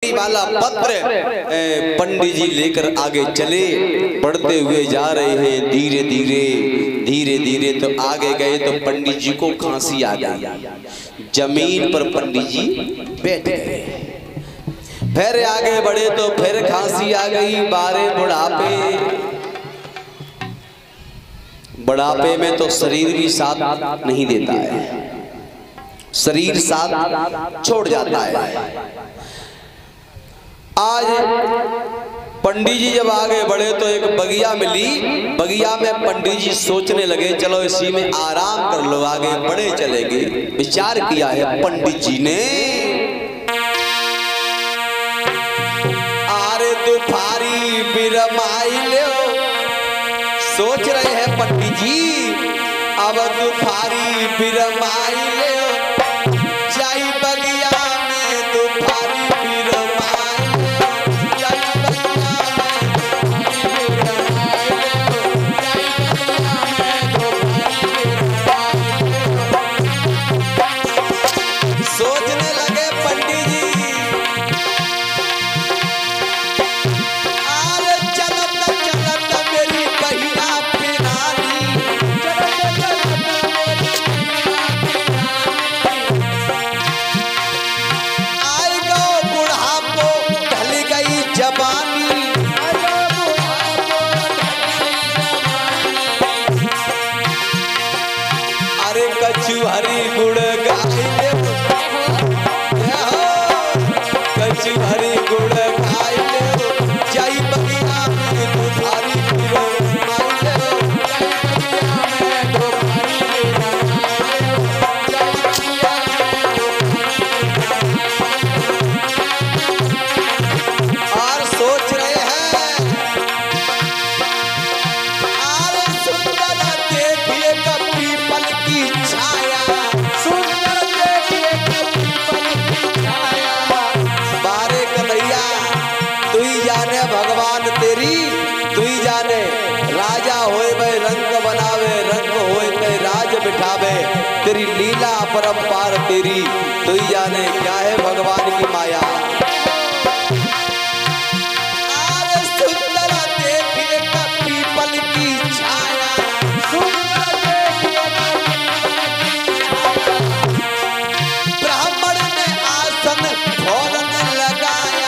वाला पत्र पंडित जी लेकर आगे चले, पढ़ते हुए जा रहे हैं धीरे धीरे धीरे धीरे। तो आगे गए तो पंडित जी को खांसी आ गई, जमीन पर पंडित जी बैठ गए। फिर आगे बढ़े तो फिर खांसी आ गई। बारे बुढ़ापे में तो शरीर भी साथ नहीं देता है, शरीर साथ छोड़ जाता है। आज पंडित जी जब आगे बढ़े तो एक बगिया मिली। बगिया में पंडित जी सोचने लगे चलो इसी में आराम कर लो, आगे बढ़े चलेंगे। विचार किया है पंडित जी ने, आरे दुफारी बिरमाई ले। सोच रहे हैं पंडित जी अब दुफारी बिरमाई ले, जाई बगिया में दुफारी हरी गुड़ गाई ले, कछु हरी गुड़ खाई ले, जाई बगिया में दुफारी बिरमाई ले। और सोच रहे हैं अरे सुंदर देखिए पीपल की छाया, भगवान तेरी तू ही जाने। राजा होए भाई रंग बनावे, रंग होए कई राज बिठावे, तेरी लीला परंपार तेरी तू ही जाने। क्या है भगवान की माया। आरे सुंदर देखिए पीपल की छाया, सुंदर देखिए ब्राह्मण ने आसन भोजन लगाया।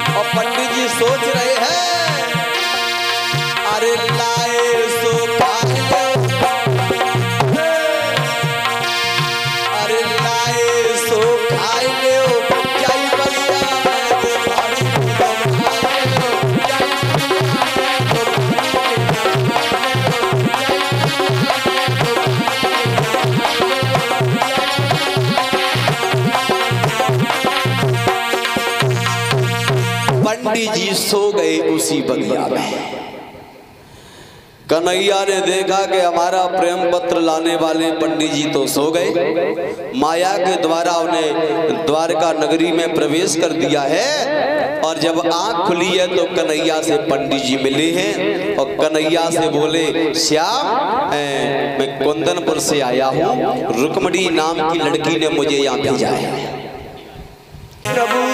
और पंडित जी सोच रहे हैं अरे लाए सो खाए लो, अरे लाए सो खाए लो, जाई बगिया में दुफारी पंडित जी सो गए उसी बगिया में। कन्हैया ने देखा कि हमारा प्रेम पत्र लाने वाले पंडित जी तो सो गए। माया के द्वारा उन्हें द्वारका नगरी में प्रवेश कर दिया है। और जब आंख खुली है तो कन्हैया से पंडित जी मिले हैं और कन्हैया से बोले श्याम मैं कुंदनपुर से आया हूँ, रुक्मणी नाम की लड़की ने मुझे यहाँ भेजा है। प्रभु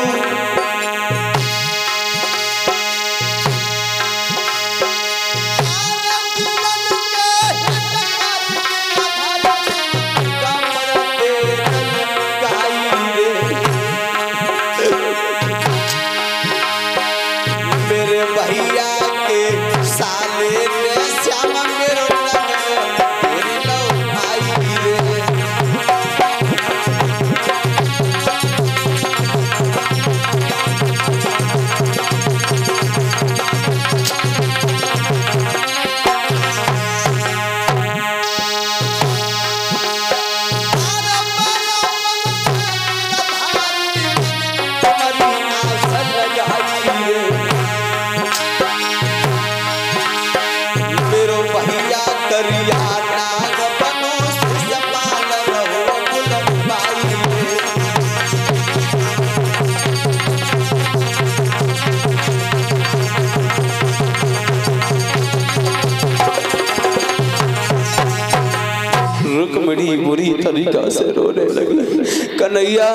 तरीका से रोने लगी। कन्हैया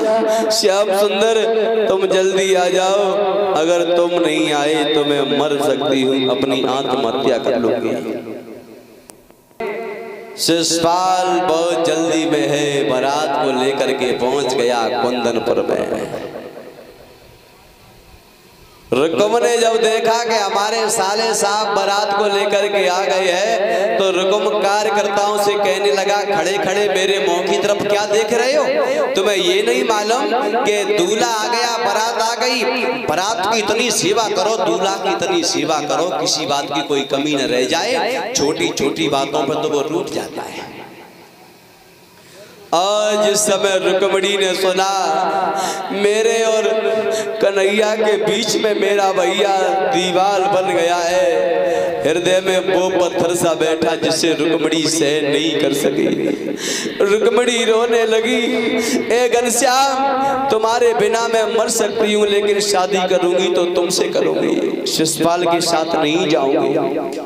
श्याम सुंदर तुम जल्दी आ जाओ, अगर तुम नहीं आए तो मैं मर सकती हूँ, अपनी आत्महत्या कर लूंगी। शिषपाल बहुत जल्दी में है, बारात को लेकर के पहुंच गया कुंदनपुर में। रुकम ने जब देखा कि हमारे साले साहब बारात को लेकर के आ गए हैं, तो रुकम कार्यकर्ताओं से कहने लगा, खड़े खड़े मेरे मुंह की तरफ क्या देख रहे हो? तुम्हें ये नहीं मालूम कि दूल्हा आ गया, बारात आ गई, बारात की इतनी सेवा करो, दूल्हा की इतनी सेवा करो, किसी बात की कोई कमी न रह जाए। छोटी छोटी बातों पर तो वो रूठ जाता है। आज जिस समय रुक्मणी ने सुना मेरे और कन्हैया के बीच में मेरा भैया दीवार बन गया है, हृदय में वो पत्थर सा बैठा जिसे रुक्मणी सहन नहीं कर सकी। रुक्मणी रोने लगी, ए घनश्याम तुम्हारे बिना मैं मर सकती हूँ, लेकिन शादी करूंगी तो तुमसे करूंगी, शिषपाल के साथ नहीं जाऊंगी।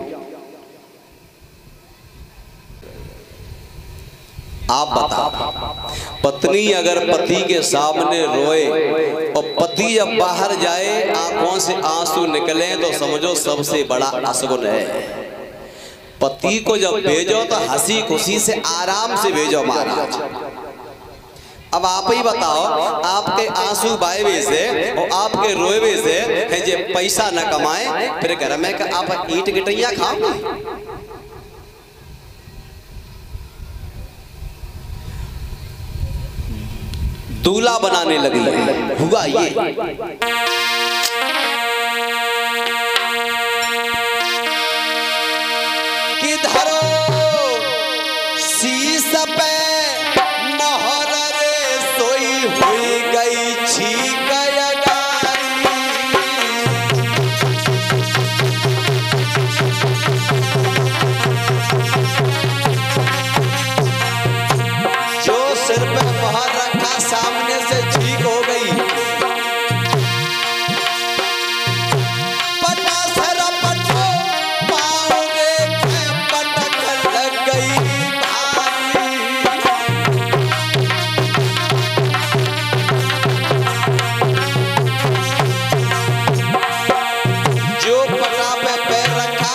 आप बताओ, पत्नी अगर पति के सामने रोए और पति जब बाहर जाए आंखों से आंसू निकले तो समझो सबसे बड़ा असगुन है। पति को जब भेजो तो हंसी खुशी से आराम से भेजो महाराज। अब आप ही बताओ, आपके आंसू बायवे से और आपके रोएवे से है जे पैसा न कमाए, फिर घर में आप ईंट गिटैया खाओगे? दूल्हा बनाने लगी है। हुआ ये कि धरो शीश पे मोहर रे सोई हुई गई छीक सामने से ठीक हो गई। पटासर पटो पाओगे पटक लग गई भारी। जो पटा पे पैर रखा,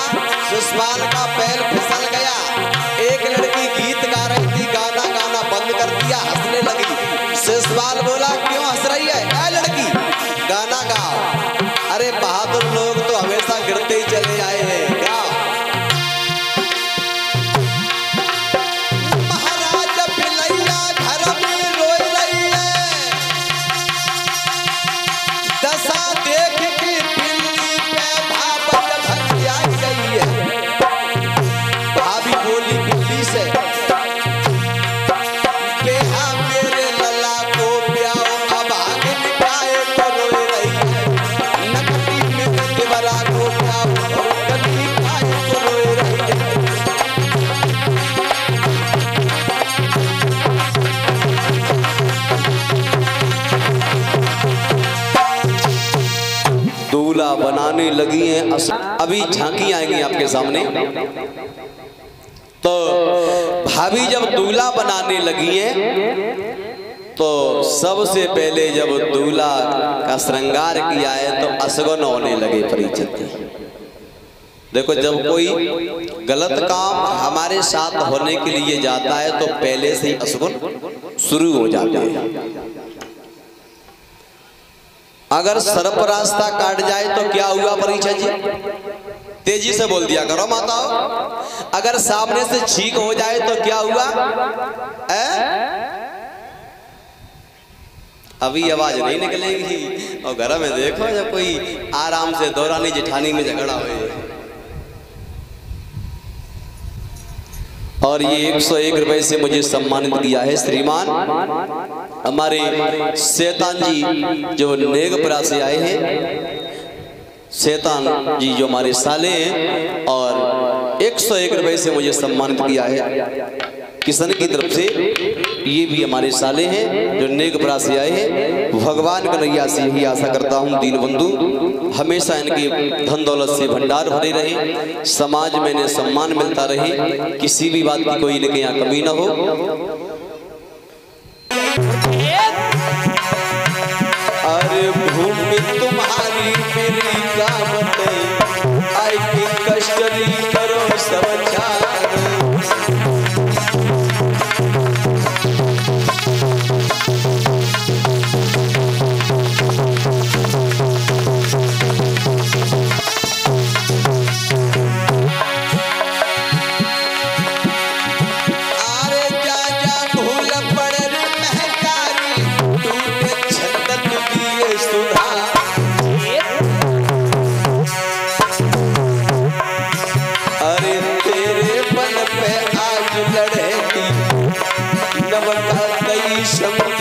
शिषपाल का पैर फिसल गया। एक लड़की गीत गा रही थी, गाना गाना बंद कर दिया, हंसने लगी। शिषपाल बोला, क्यों हंस रही है? ऐ लड़की गाना गाओ। अरे बहादुर लोग तो हमेशा गिरते ही चले आए हैं, गाओ। महाराज पिलैया घर में रोई रही है, दशा देख के पिल्ली पे भावत भग आई गई है। भाभी बोली पिल्ली से, दूल्हा बनाने लगी हैं। अभी झांकी आएंगी आपके सामने। तो भाभी जब दूल्हा बनाने लगी हैं तो सबसे पहले जब दूल्हा का श्रृंगार किया है तो असगुन होने लगे परिचित। देखो, जब कोई गलत काम हमारे साथ होने के लिए जाता है तो पहले से ही असगुन शुरू हो जाते हैं। अगर सर्प रास्ता काट जाए तो क्या हुआ परिचय जी? तेजी से बोल दिया करो माताओं। अगर सामने से छींक हो जाए तो क्या हुआ? अभी आवाज नहीं निकलेगी। और घर में देखो जब कोई आराम से दौरानी जेठानी में झगड़ा हो। और ये 101 रुपए से मुझे सम्मानित किया है श्रीमान हमारे शैतान जी जो नेगपुरा से आए हैं। शैतान जी जो हमारे साले हैं और 101 रुपए से मुझे सम्मानित किया है किशन की तरफ से। ये भी हमारे साले हैं जो नेगपुरा से आए हैं। भगवान कन्हैया से यही आशा करता हूँ दीनबंधु हमेशा इनके धन दौलत से भंडार भरे रहे, समाज में इन्हें सम्मान मिलता रहे, किसी भी बात की कोई इनके यहाँ कमी न हो। अरे भूमि तुम्हारी मेरी कामत, आई की कष्टरी करो समाचार। लड़ेगी नवका कई शम